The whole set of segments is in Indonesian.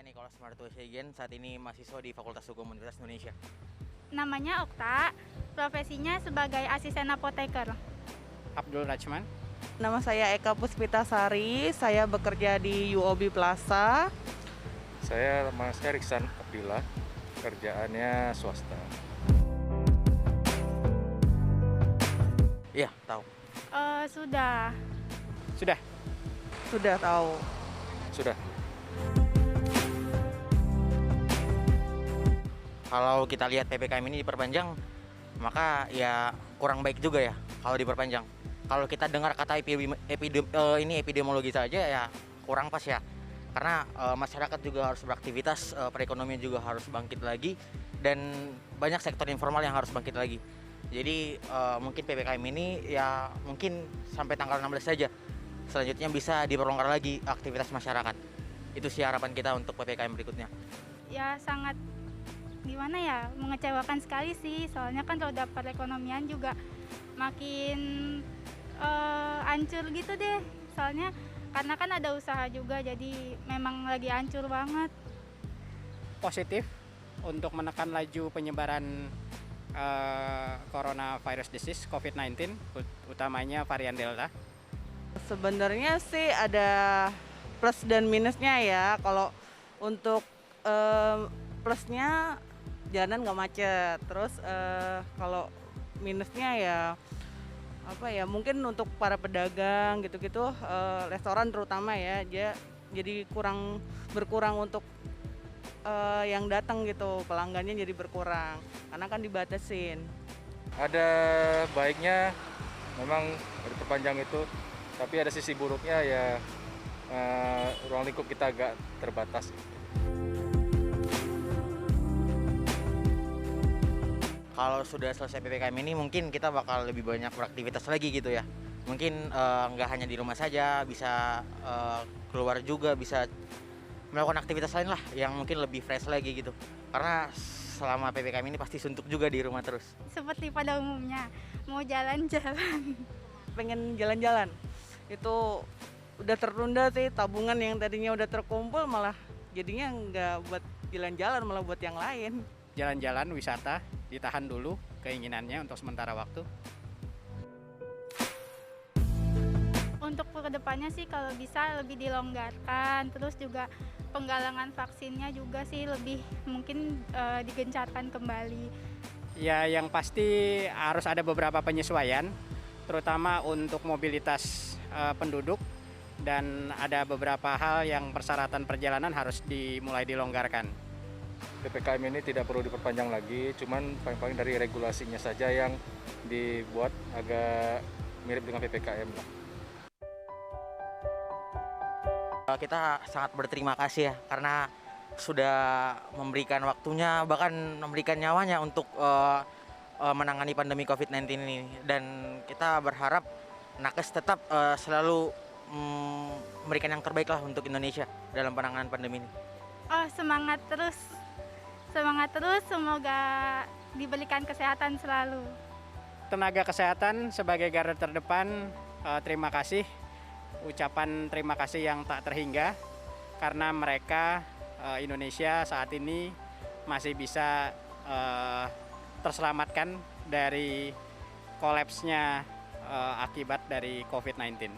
Nicholas Martusiagen, saat ini mahasiswa di Fakultas Hukum Universitas Indonesia. Namanya Okta, profesinya sebagai asisten apoteker. Abdul Rachman. Nama saya Eka Puspitasari, saya bekerja di UOB Plaza. Saya Mas Eriksan Abdillah, kerjaannya swasta. Iya, tahu. Sudah. Sudah. Sudah tahu. Sudah. Kalau kita lihat PPKM ini diperpanjang, maka ya kurang baik juga ya kalau diperpanjang. Kalau kita dengar kata epidemiologi saja ya kurang pas ya. Karena masyarakat juga harus beraktivitas, perekonomian juga harus bangkit lagi, dan banyak sektor informal yang harus bangkit lagi. Jadi mungkin PPKM ini ya mungkin sampai tanggal 16 saja. Selanjutnya bisa diperlonggar lagi aktivitas masyarakat. Itu sih harapan kita untuk PPKM berikutnya. Ya sangat gimana ya, mengecewakan sekali sih. Soalnya kan roda perekonomian juga makin hancur gitu deh. Soalnya karena kan ada usaha juga, jadi memang lagi hancur banget. Positif untuk menekan laju penyebaran coronavirus disease COVID-19, utamanya varian Delta. Sebenarnya sih ada plus dan minusnya ya. Kalau untuk plusnya jalanan nggak macet. Terus kalau minusnya ya apa ya, mungkin untuk para pedagang gitu-gitu, restoran terutama ya, dia jadi berkurang untuk yang datang gitu, pelanggannya jadi berkurang karena kan dibatasin. Ada baiknya memang diperpanjang itu, tapi ada sisi buruknya ya ruang lingkup kita agak terbatas. Kalau sudah selesai PPKM ini mungkin kita bakal lebih banyak beraktivitas lagi gitu ya. Mungkin nggak hanya di rumah saja, bisa keluar juga, bisa melakukan aktivitas lain lah yang mungkin lebih fresh lagi gitu. Karena selama PPKM ini pasti suntuk juga di rumah terus. Seperti pada umumnya, mau jalan-jalan. Pengen jalan-jalan, itu udah tertunda sih. Tabungan yang tadinya udah terkumpul malah jadinya nggak buat jalan-jalan, malah buat yang lain. Jalan-jalan, wisata, ditahan dulu keinginannya untuk sementara waktu. Untuk kedepannya sih kalau bisa lebih dilonggarkan, terus juga penggalangan vaksinnya juga sih lebih mungkin digencarkan kembali. Ya, yang pasti harus ada beberapa penyesuaian, terutama untuk mobilitas penduduk, dan ada beberapa hal yang persyaratan perjalanan harus dimulai dilonggarkan. PPKM ini tidak perlu diperpanjang lagi, cuman paling-paling dari regulasinya saja yang dibuat agak mirip dengan PPKM lah. Kita sangat berterima kasih ya karena sudah memberikan waktunya, bahkan memberikan nyawanya untuk menangani pandemi COVID-19 ini. Dan kita berharap Nakes tetap selalu memberikan yang terbaik lah untuk Indonesia dalam penanganan pandemi ini. Oh, semangat terus, semoga diberikan kesehatan selalu. Tenaga kesehatan sebagai garda terdepan, terima kasih. Ucapan terima kasih yang tak terhingga karena mereka Indonesia saat ini masih bisa terselamatkan dari kolapsnya akibat dari COVID-19.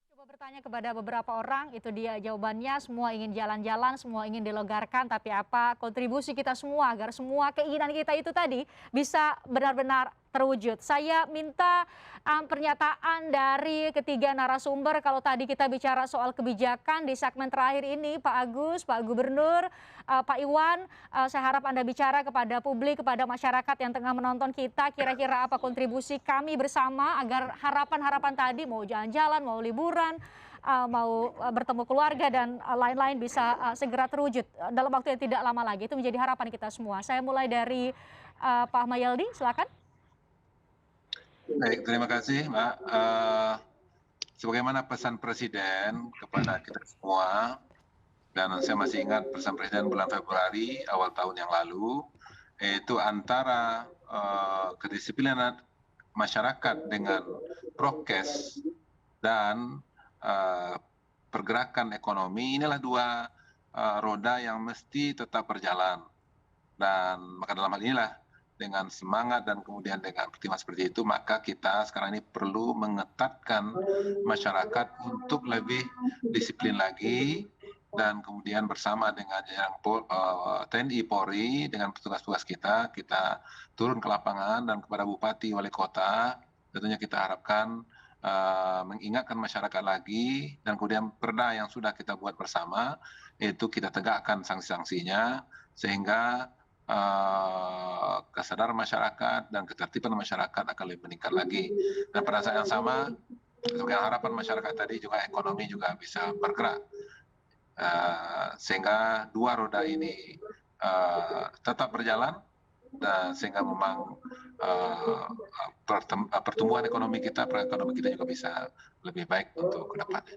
Coba bertanya kepada beberapa orang, itu dia jawabannya, semua ingin jalan-jalan, semua ingin dilonggarkan, tapi apa kontribusi kita semua agar semua keinginan kita itu tadi bisa benar-benar terwujud. Saya minta pernyataan dari ketiga narasumber. Kalau tadi kita bicara soal kebijakan di segmen terakhir ini, Pak Agus, Pak Gubernur, Pak Iwan, saya harap Anda bicara kepada publik, kepada masyarakat yang tengah menonton kita, kira-kira apa kontribusi kami bersama agar harapan-harapan tadi, mau jalan-jalan, mau liburan, mau bertemu keluarga dan lain-lain bisa segera terwujud dalam waktu yang tidak lama lagi. Itu menjadi harapan kita semua. Saya mulai dari Pak Mayaldi, silakan. Baik, terima kasih Mbak. Sebagaimana pesan Presiden kepada kita semua, dan saya masih ingat pesan Presiden bulan Februari awal tahun yang lalu, yaitu antara kedisiplinan masyarakat dengan prokes dan pergerakan ekonomi, inilah dua roda yang mesti tetap berjalan. Dan maka dalam hal inilah dengan semangat dan kemudian dengan pertimbangan seperti itu, maka kita sekarang ini perlu mengetatkan masyarakat untuk lebih disiplin lagi, dan kemudian bersama dengan jajaran TNI Polri dengan petugas-petugas kita turun ke lapangan, dan kepada Bupati, Wali Kota tentunya kita harapkan mengingatkan masyarakat lagi, dan kemudian perda yang sudah kita buat bersama itu kita tegakkan sanksi-sanksinya, sehingga kesadaran masyarakat dan ketertiban masyarakat akan lebih meningkat lagi. Dan pada saat yang sama, sebagai harapan masyarakat tadi juga ekonomi juga bisa bergerak, sehingga dua roda ini tetap berjalan, dan sehingga memang pertumbuhan ekonomi kita, perekonomian kita juga bisa lebih baik untuk ke depannya.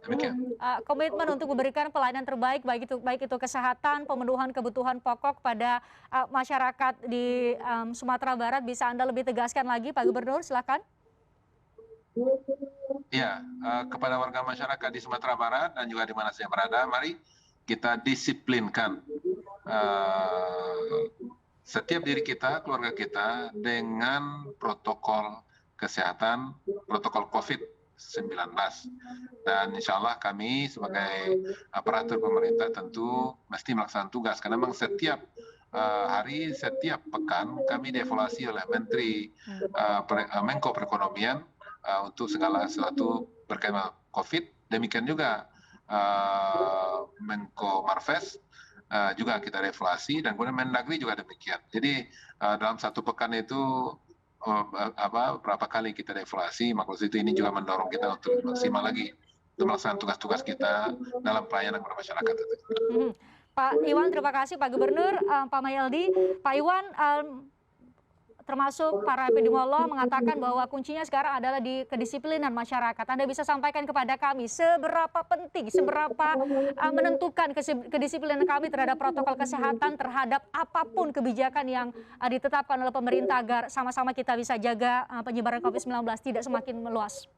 Demikian. Komitmen untuk memberikan pelayanan terbaik, baik itu kesehatan, pemenuhan kebutuhan pokok pada masyarakat di Sumatera Barat, bisa Anda lebih tegaskan lagi, Pak Gubernur, silakan. Ya, kepada warga masyarakat di Sumatera Barat dan juga di mana saya berada, mari kita disiplinkan setiap diri kita, keluarga kita dengan protokol kesehatan, protokol COVID-19. Dan insya Allah kami sebagai aparatur pemerintah tentu mesti melaksanakan tugas, karena memang setiap hari, setiap pekan kami dievaluasi oleh Menteri Menko Perekonomian untuk segala sesuatu berkaitan COVID. Demikian juga Menko Marves juga kita evaluasi, dan kemudian Mendagri juga demikian. Jadi dalam satu pekan itu berapa kali kita evaluasi, maka itu ini juga mendorong kita untuk maksimal lagi untuk melaksanakan tugas-tugas kita dalam pelayanan kepada masyarakat. Pak Iwan, terima kasih Pak Gubernur. Pak Mayaldi, Pak Iwan, termasuk para epidemiolog mengatakan bahwa kuncinya sekarang adalah di kedisiplinan masyarakat. Anda bisa sampaikan kepada kami seberapa penting, seberapa menentukan kedisiplinan kami terhadap protokol kesehatan, terhadap apapun kebijakan yang ditetapkan oleh pemerintah, agar sama-sama kita bisa jaga penyebaran COVID-19 tidak semakin meluas.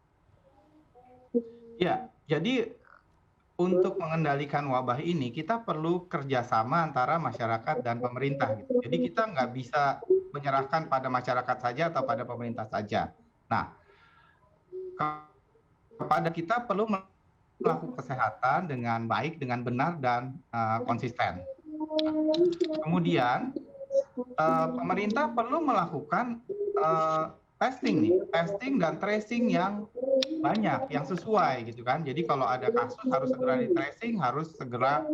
Ya, jadi untuk mengendalikan wabah ini kita perlu kerjasama antara masyarakat dan pemerintah gitu. Jadi kita nggak bisa menyerahkan pada masyarakat saja atau pada pemerintah saja. Nah, kepada kita perlu melakukan kesehatan dengan baik, dengan benar dan konsisten. Kemudian pemerintah perlu melakukan testing dan tracing yang banyak, yang sesuai gitu kan. Jadi kalau ada kasus harus segera di tracing, harus segera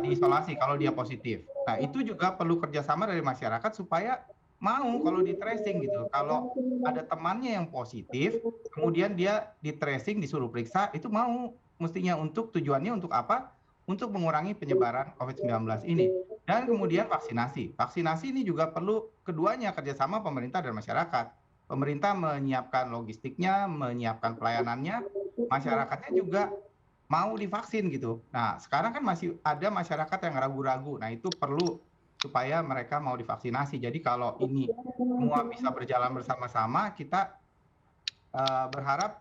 diisolasi kalau dia positif. Nah, itu juga perlu kerjasama dari masyarakat supaya mau kalau di tracing gitu. Kalau ada temannya yang positif, kemudian dia di tracing, disuruh periksa, itu mau mestinya untuk tujuannya untuk apa? Untuk mengurangi penyebaran COVID-19 ini. Dan kemudian vaksinasi. Vaksinasi ini juga perlu keduanya kerjasama pemerintah dan masyarakat. Pemerintah menyiapkan logistiknya, menyiapkan pelayanannya, masyarakatnya juga mau divaksin gitu. Nah, sekarang kan masih ada masyarakat yang ragu-ragu. Nah, itu perlu supaya mereka mau divaksinasi. Jadi kalau ini semua bisa berjalan bersama-sama, kita berharap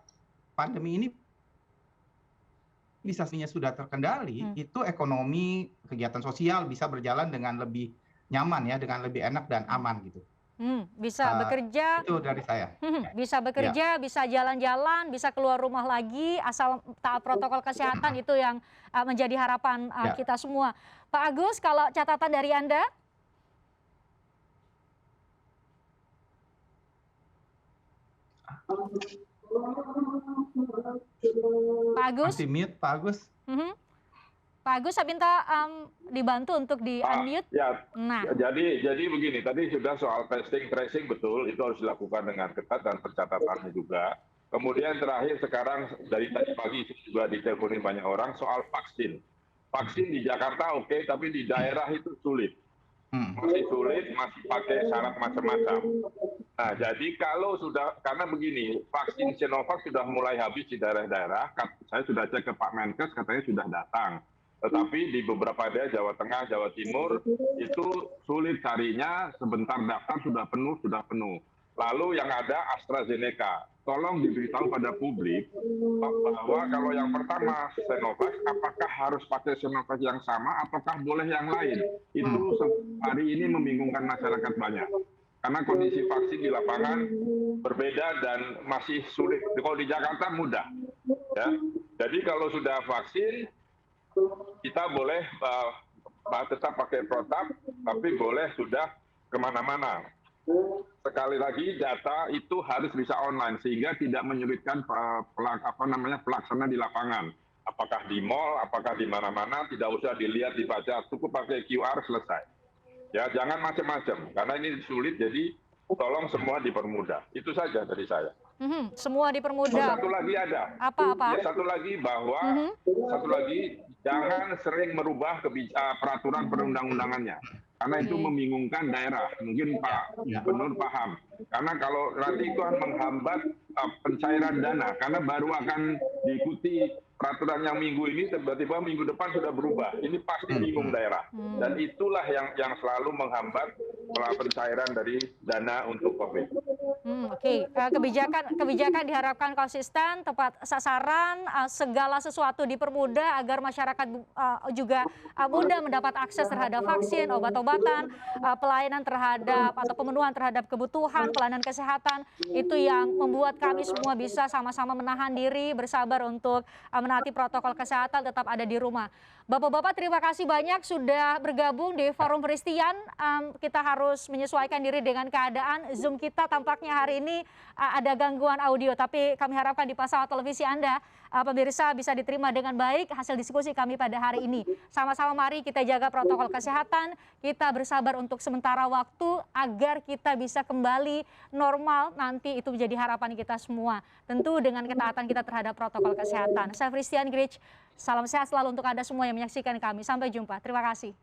pandemi ini bisa sudah terkendali, itu ekonomi, kegiatan sosial bisa berjalan dengan lebih nyaman ya, dengan lebih enak dan aman gitu. Bisa bekerja, itu dari saya. Bisa bekerja, bisa jalan-jalan, bisa keluar rumah lagi, asal taat protokol kesehatan, itu yang menjadi harapan kita semua. Pak Agus, kalau catatan dari Anda? Pak Agus? Masih mute, Pak Agus. Pak Agus, saya minta dibantu untuk di-unmute. Ya, Nah. jadi begini, tadi sudah soal testing, tracing, betul, itu harus dilakukan dengan ketat dan pencatatannya juga. Kemudian terakhir sekarang, dari tadi pagi juga diteleponin banyak orang soal vaksin. Vaksin di Jakarta oke, tapi di daerah itu sulit. Masih sulit, masih pakai syarat macam-macam. Nah, jadi kalau sudah, karena begini, vaksin Sinovac sudah mulai habis di daerah-daerah, saya sudah cek ke Pak Menkes, katanya sudah datang. Tetapi di beberapa daerah, Jawa Tengah, Jawa Timur, itu sulit carinya, sebentar daftar sudah penuh. Lalu yang ada AstraZeneca. Tolong diberitahu pada publik bahwa kalau yang pertama Sinovac, apakah harus pakai Sinovac yang sama ataukah boleh yang lain? Itu hari ini membingungkan masyarakat banyak. Karena kondisi vaksin di lapangan berbeda dan masih sulit. Kalau di Jakarta mudah. Ya. Jadi kalau sudah vaksin, kita boleh tetap pakai protap, tapi boleh sudah kemana-mana. Sekali lagi data itu harus bisa online sehingga tidak menyulitkan pelaksana di lapangan. Apakah di mall, apakah di mana-mana, tidak usah dilihat, dibaca, cukup pakai QR selesai. Ya, jangan macam-macam karena ini sulit, jadi tolong semua dipermudah. Itu saja dari saya. Semua dipermudah. Satu lagi ada. Apa? Ya, satu lagi bahwa jangan sering merubah peraturan perundang-undangannya. Karena itu membingungkan daerah. Mungkin Pak Gubernur paham. Karena kalau nanti itu akan menghambat pencairan dana. Karena baru akan diikuti peraturan yang minggu ini, tiba-tiba minggu depan sudah berubah. Ini pasti bingung daerah. Dan itulah yang selalu menghambat pencairan dari dana untuk COVID. Oke. Kebijakan diharapkan konsisten, tepat sasaran, segala sesuatu dipermudah agar masyarakat juga mudah mendapat akses terhadap vaksin, obat-obatan, pelayanan terhadap atau pemenuhan terhadap kebutuhan, pelayanan kesehatan. Itu yang membuat kami semua bisa sama-sama menahan diri, bersabar untuk menaati protokol kesehatan, tetap ada di rumah. Bapak-bapak, terima kasih banyak sudah bergabung di Forum Peristian. Kita harus menyesuaikan diri dengan keadaan. Zoom kita tampaknya hari ini ada gangguan audio, tapi kami harapkan di pasal televisi Anda, pemirsa, bisa diterima dengan baik hasil diskusi kami pada hari ini. Sama-sama mari kita jaga protokol kesehatan, kita bersabar untuk sementara waktu agar kita bisa kembali normal, nanti itu menjadi harapan kita semua. Tentu dengan ketaatan kita terhadap protokol kesehatan. Saya Christian Grich, salam sehat selalu untuk Anda semua yang menyaksikan kami. Sampai jumpa. Terima kasih.